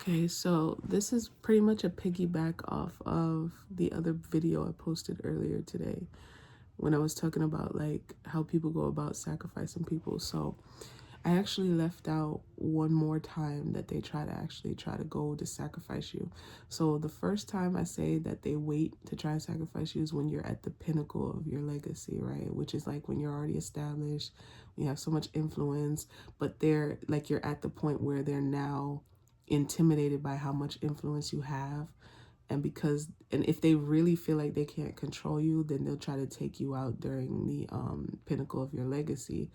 Okay, so this is pretty much a piggyback off of the other video I posted earlier today when I was talking about like how people go about sacrificing people. So I actually left out one more time that they try to go to sacrifice you. So the first time I say that they wait to try and sacrifice you is when you're at the pinnacle of your legacy, right? Which is like when you're already established, you have so much influence, but they're like you're at the point where they're now intimidated by how much influence you have. And if they really feel like they can't control you, then they'll try to take you out during the pinnacle of your legacy,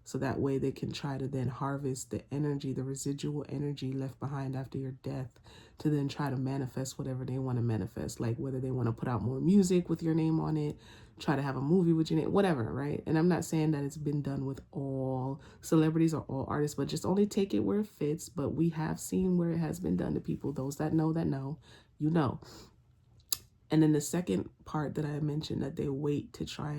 so that way they can try to then harvest the energy, the residual energy left behind after your death, to then try to manifest whatever they want to manifest, like whether they want to put out more music with your name on it, try to have a movie with your name, whatever, right? And I'm not saying that it's been done with all celebrities or all artists, but just only take it where it fits. But we have seen where it has been done to people. Those that know, you know. And then the second part that I mentioned, that they wait to try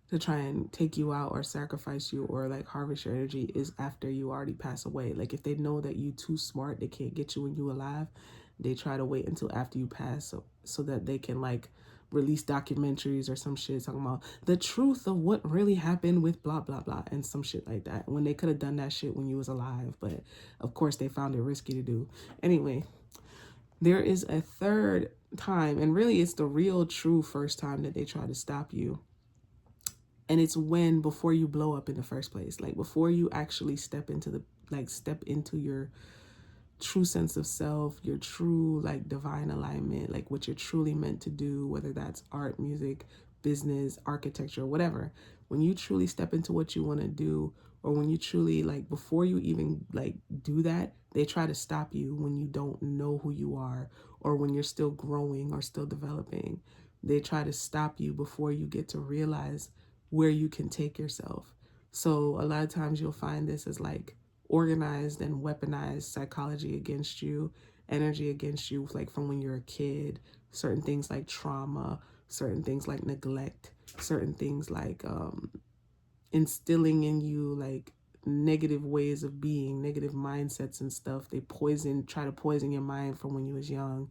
and take you out or sacrifice you or like harvest your energy, is after you already pass away. Like if they know that you too smart, they can't get you when you alive, they try to wait until after you pass, so that they can like release documentaries or some shit talking about the truth of what really happened with blah blah blah and some shit like that, when they could have done that shit when you was alive. But of course they found it risky to do. Anyway, there is a third time, and really it's the real true first time that they try to stop you. And it's when, before you blow up in the first place, like before you actually step into your true sense of self, your true like divine alignment, like what you're truly meant to do, whether that's art, music, business, architecture, whatever. When you truly step into what you want to do, or when you truly like, before you even like do that, they try to stop you when you don't know who you are, or when you're still growing or still developing. They try to stop you before you get to realize where you can take yourself. So a lot of times you'll find this as like organized and weaponized psychology against you, energy against you, like from when you're a kid, certain things like trauma, certain things like neglect, certain things like instilling in you like negative ways of being, negative mindsets and stuff. They try to poison your mind from when you was young,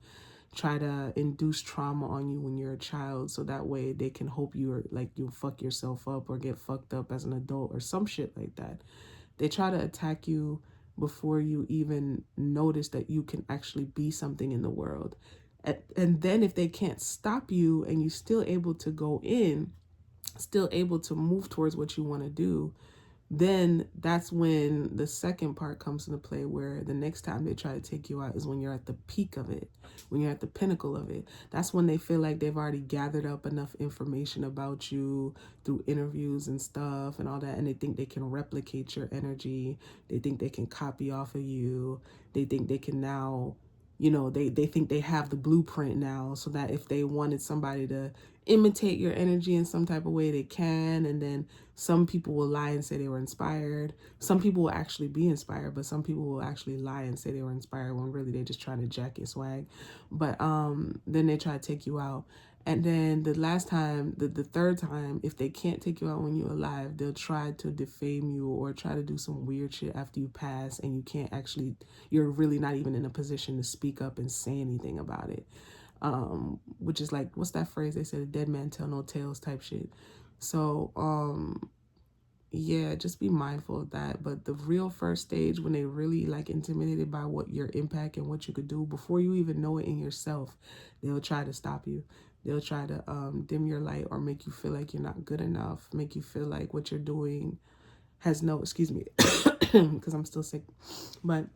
try to induce trauma on you when you're a child, so that way they can hope you'll fuck yourself up or get fucked up as an adult or some shit like that. They try to attack you before you even notice that you can actually be something in the world. And then if they can't stop you and you're still able to go in, still able to move towards what you want to do, then that's when the second part comes into play, where the next time they try to take you out is when you're at the peak of it, when you're at the pinnacle of it. That's when they feel like they've already gathered up enough information about you through interviews and stuff and all that, and they think they can replicate your energy. They think they can copy off of you. They think they can now, they think they have the blueprint now, so that if they wanted somebody to imitate your energy in some type of way, they can. And then some people will lie and say they were inspired. Some people will actually be inspired, but some people will actually lie and say they were inspired when really they're just trying to jack your swag. But then they try to take you out. And then the third time, if they can't take you out when you're alive, they'll try to defame you or try to do some weird shit after you pass, and you're really not even in a position to speak up and say anything about it. Which is like, what's that phrase? They said, a dead man tell no tales type shit. So, yeah, just be mindful of that. But the real first stage, when they really like intimidated by what your impact and what you could do, before you even know it in yourself, they'll try to stop you. They'll try to dim your light, or make you feel like you're not good enough, make you feel like what you're doing has no, excuse me, because I'm still sick, but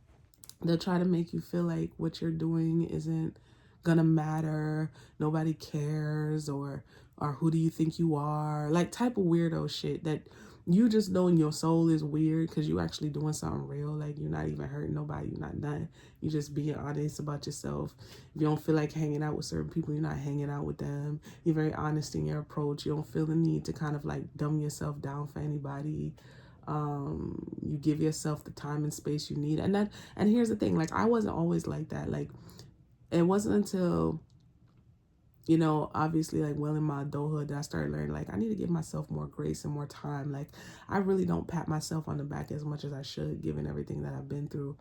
they'll try to make you feel like what you're doing isn't gonna matter, nobody cares, or who do you think you are, like type of weirdo shit that you just know in your soul is weird, because you actually doing something real. Like, you're not even hurting nobody, you're not done, you just being honest about yourself. If you don't feel like hanging out with certain people, you're not hanging out with them. You're very honest in your approach. You don't feel the need to kind of like dumb yourself down for anybody. You give yourself the time and space you need. And here's the thing, like, I wasn't always like that. Like, it wasn't until, obviously, like, well, in my adulthood, that I started learning, like, I need to give myself more grace and more time. Like, I really don't pat myself on the back as much as I should, given everything that I've been through.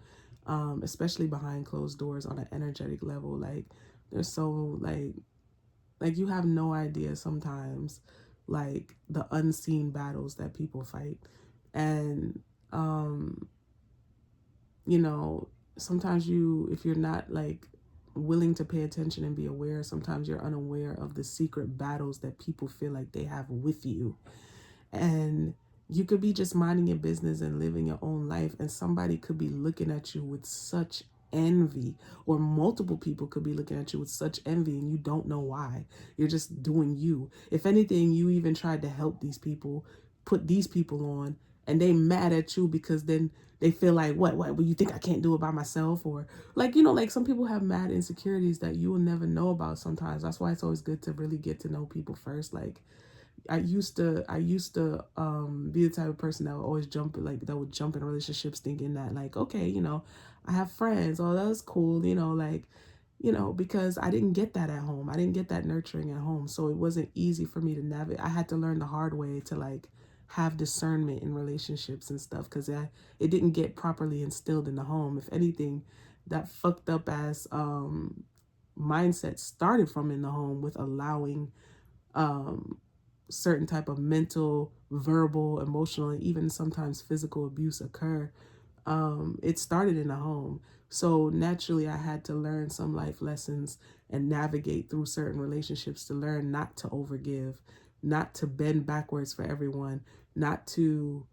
especially behind closed doors on an energetic level. Like, they're so like you have no idea sometimes, like the unseen battles that people fight. And you know, sometimes if you're not like willing to pay attention and be aware, sometimes you're unaware of the secret battles that people feel like they have with you. And you could be just minding your business and living your own life, and somebody could be looking at you with such envy, or multiple people could be looking at you with such envy, and you don't know why. You're just doing you. If anything, you even tried to help these people, put these people on, and they mad at you because then they feel like, what, well, you think I can't do it by myself? Or like, like some people have mad insecurities that you will never know about sometimes. That's why it's always good to really get to know people first. Like, I used to be the type of person that would always that would jump in relationships thinking that, like, okay, I have friends. Oh, that's cool. Because I didn't get that at home. I didn't get that nurturing at home. So it wasn't easy for me to navigate. I had to learn the hard way to like have discernment in relationships and stuff, because it didn't get properly instilled in the home. If anything, that fucked up ass mindset started from in the home, with allowing certain type of mental, verbal, emotional, and even sometimes physical abuse occur. It started in the home. So naturally, I had to learn some life lessons and navigate through certain relationships to learn not to overgive, not to bend backwards for everyone, not to,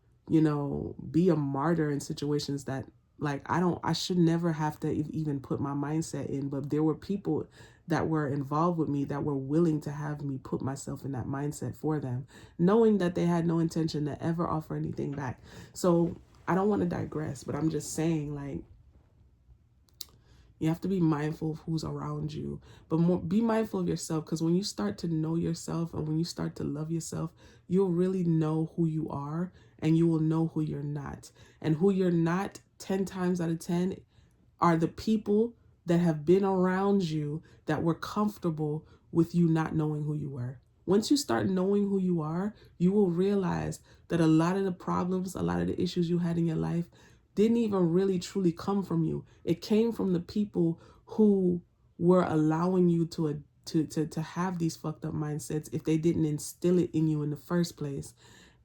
be a martyr in situations that, like, I should never have to even put my mindset in. But there were people that were involved with me that were willing to have me put myself in that mindset for them, knowing that they had no intention to ever offer anything back. So I don't want to digress, but I'm just saying, like, you have to be mindful of who's around you, but more be mindful of yourself, because when you start to know yourself and when you start to love yourself, you'll really know who you are, and you will know who you're not. And who you're not 10 times out of 10 are the people that have been around you that were comfortable with you not knowing who you were. Once you start knowing who you are, you will realize that a lot of the problems, a lot of the issues you had in your life didn't even really truly come from you. It came from the people who were allowing you to have these fucked up mindsets if they didn't instill it in you in the first place.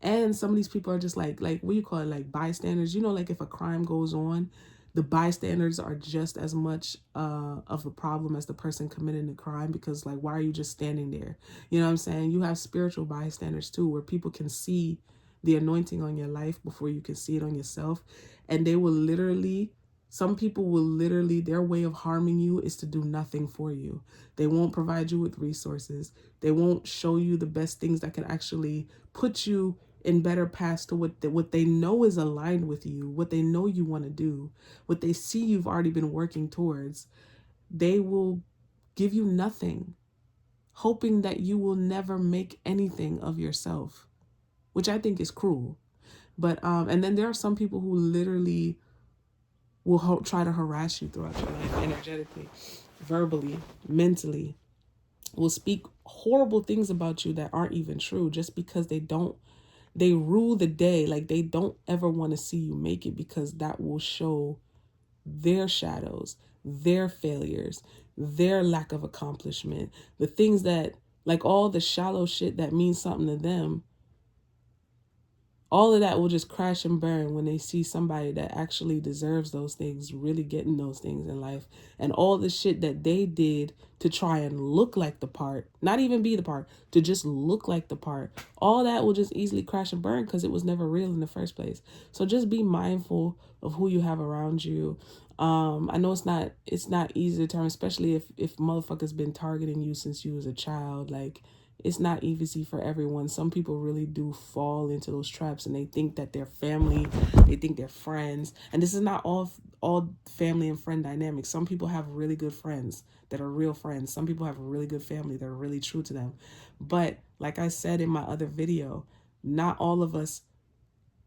And some of these people are just like what you call it, like bystanders. Like if a crime goes on, the bystanders are just as much of a problem as the person committing the crime, because like, why are you just standing there? You know what I'm saying? You have spiritual bystanders too, where people can see the anointing on your life before you can see it on yourself. And they will literally, some people will literally, their way of harming you is to do nothing for you. They won't provide you with resources. They won't show you the best things that can actually put you in better paths to what they know is aligned with you, what they know you want to do, what they see you've already been working towards. They will give you nothing, hoping that you will never make anything of yourself, which I think is cruel. But and then there are some people who literally will try to harass you throughout your life, energetically, verbally, mentally, will speak horrible things about you that aren't even true, just because they rule the day. Like, they don't ever want to see you make it, because that will show their shadows, their failures, their lack of accomplishment, the things that, like, all the shallow shit that means something to them. All of that will just crash and burn when they see somebody that actually deserves those things really getting those things in life. And all the shit that they did to try and look like the part, not even be the part, to just look like the part, all that will just easily crash and burn, because it was never real in the first place. So just be mindful of who you have around you. I know it's not easy to determine, especially if motherfuckers been targeting you since you was a child. Like, it's not easy for everyone. Some people really do fall into those traps, and they think that they're family, they think they're friends. And this is not all family and friend dynamics. Some people have really good friends that are real friends. Some people have a really good family that are really true to them. But like I said in my other video, not all of us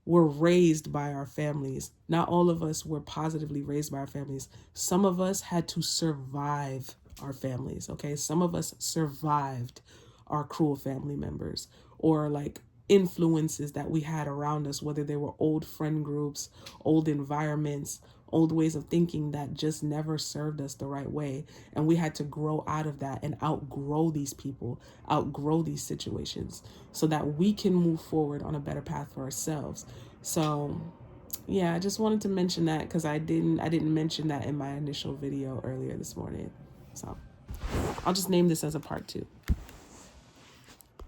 were raised by our families. Not all of us were positively raised by our families. Some of us had to survive our families, okay? Some of us survived our cruel family members, or like influences that we had around us, whether they were old friend groups, old environments, old ways of thinking that just never served us the right way. And we had to grow out of that and outgrow these people, outgrow these situations, so that we can move forward on a better path for ourselves. So yeah, I just wanted to mention that because I didn't mention that in my initial video earlier this morning. So I'll just name this as a part 2.